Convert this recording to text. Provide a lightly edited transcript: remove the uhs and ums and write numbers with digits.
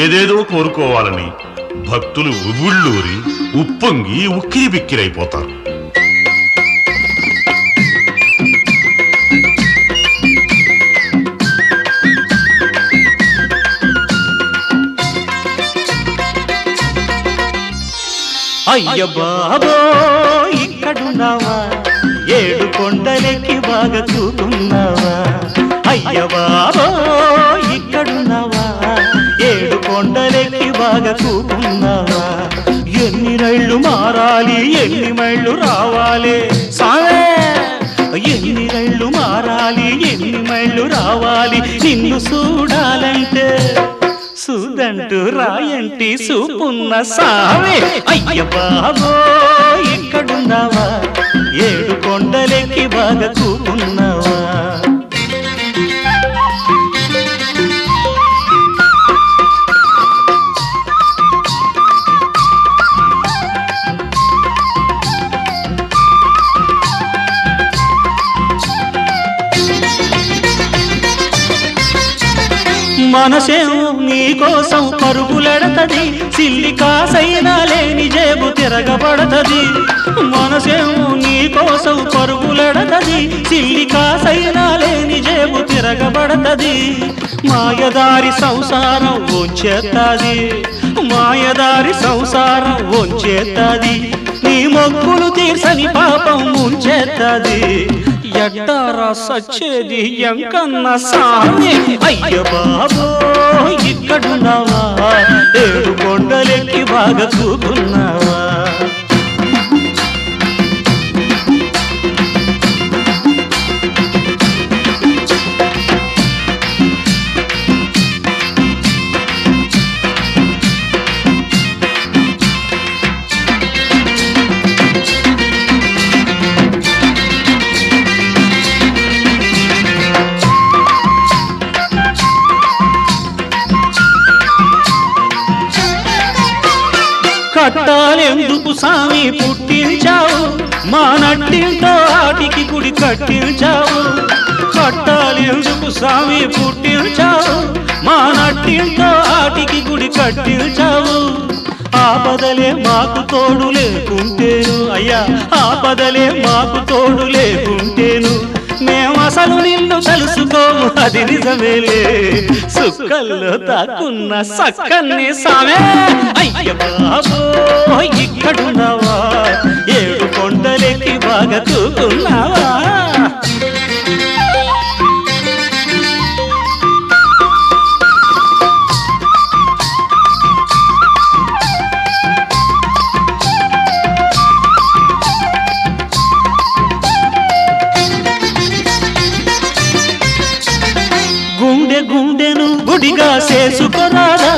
ఏదేదో కోరుకోవాలని భక్తులు ఉవ్వుళ్ళూరి ఉప్పొంగి ఉక్కిరి బిక్కిరైపోతారు. అయ్య బాబో ఇక్కడున్నావా, ఏడు కొండలెక్కి బాగా చూపున్నావా. అయ్య బాబో ఇక్కడున్నావా, ఏడు కొండలెక్కి బాగా చూపున్నావా. ఎన్ని రైళ్ళు మారాలి, ఎన్ని మైళ్ళు రావాలి సామే. ఎన్ని రైళ్ళు మారాలి, ఎన్ని మైళ్ళు రావాలి నిన్ను చూడాలంటే. సుదంటూ రాయంటి సూపున్న సామే. అయ్య బాబో ఇక్కడున్నావా, ఏడు కొండలెక్కి బాగా కూకున్నావా. మనసేమో నీకోసం పరుగులెడతది, సిల్లి కాసైనా లేని జేబు తిరగబడతది. మనసేమో నీకోసం పరుగులెడతది, సిల్లి కాసైనా లేని జేబు తిరగబడతది. మాయదారి సంసారం వంచేత్తది, మాయదారి సంసారం వంచేత్తది. నీ మొక్కులు తీర్చని పాపం ముంచేత్తది. ఎట్టారా సచ్చేది ఎంకన్న సామి. అయ్య బాబో ఇక్కడున్నావా, ఏడు కొండలెక్కి బాగా చూపున్నావా. కట్టాలెందుకు సామి పుట్టించావు, మా నట్టింటో ఆటికి గుడి కట్టించావు. కట్టాలెందుకు సామి పుట్టించావు, మా నట్టింటో ఆటికి గుడి కట్టించావు. ఆపదలే మాకు తోడు లేకుంటేను అయ్యా, ఆపదలే మాకు తోడు లేకుంటేను. మేము అసలు నిన్ను తెలుసుకోము అది నిజమేలే, సుక్కల్లో తాకున్న సక్కన్ని సామే. అయ్య బాబో ఇక్కడున్నావా, ఏడు కొండలెక్కి బాగా తూకున్నావా. గుండెను గుడిగా చేసుకోరాదా.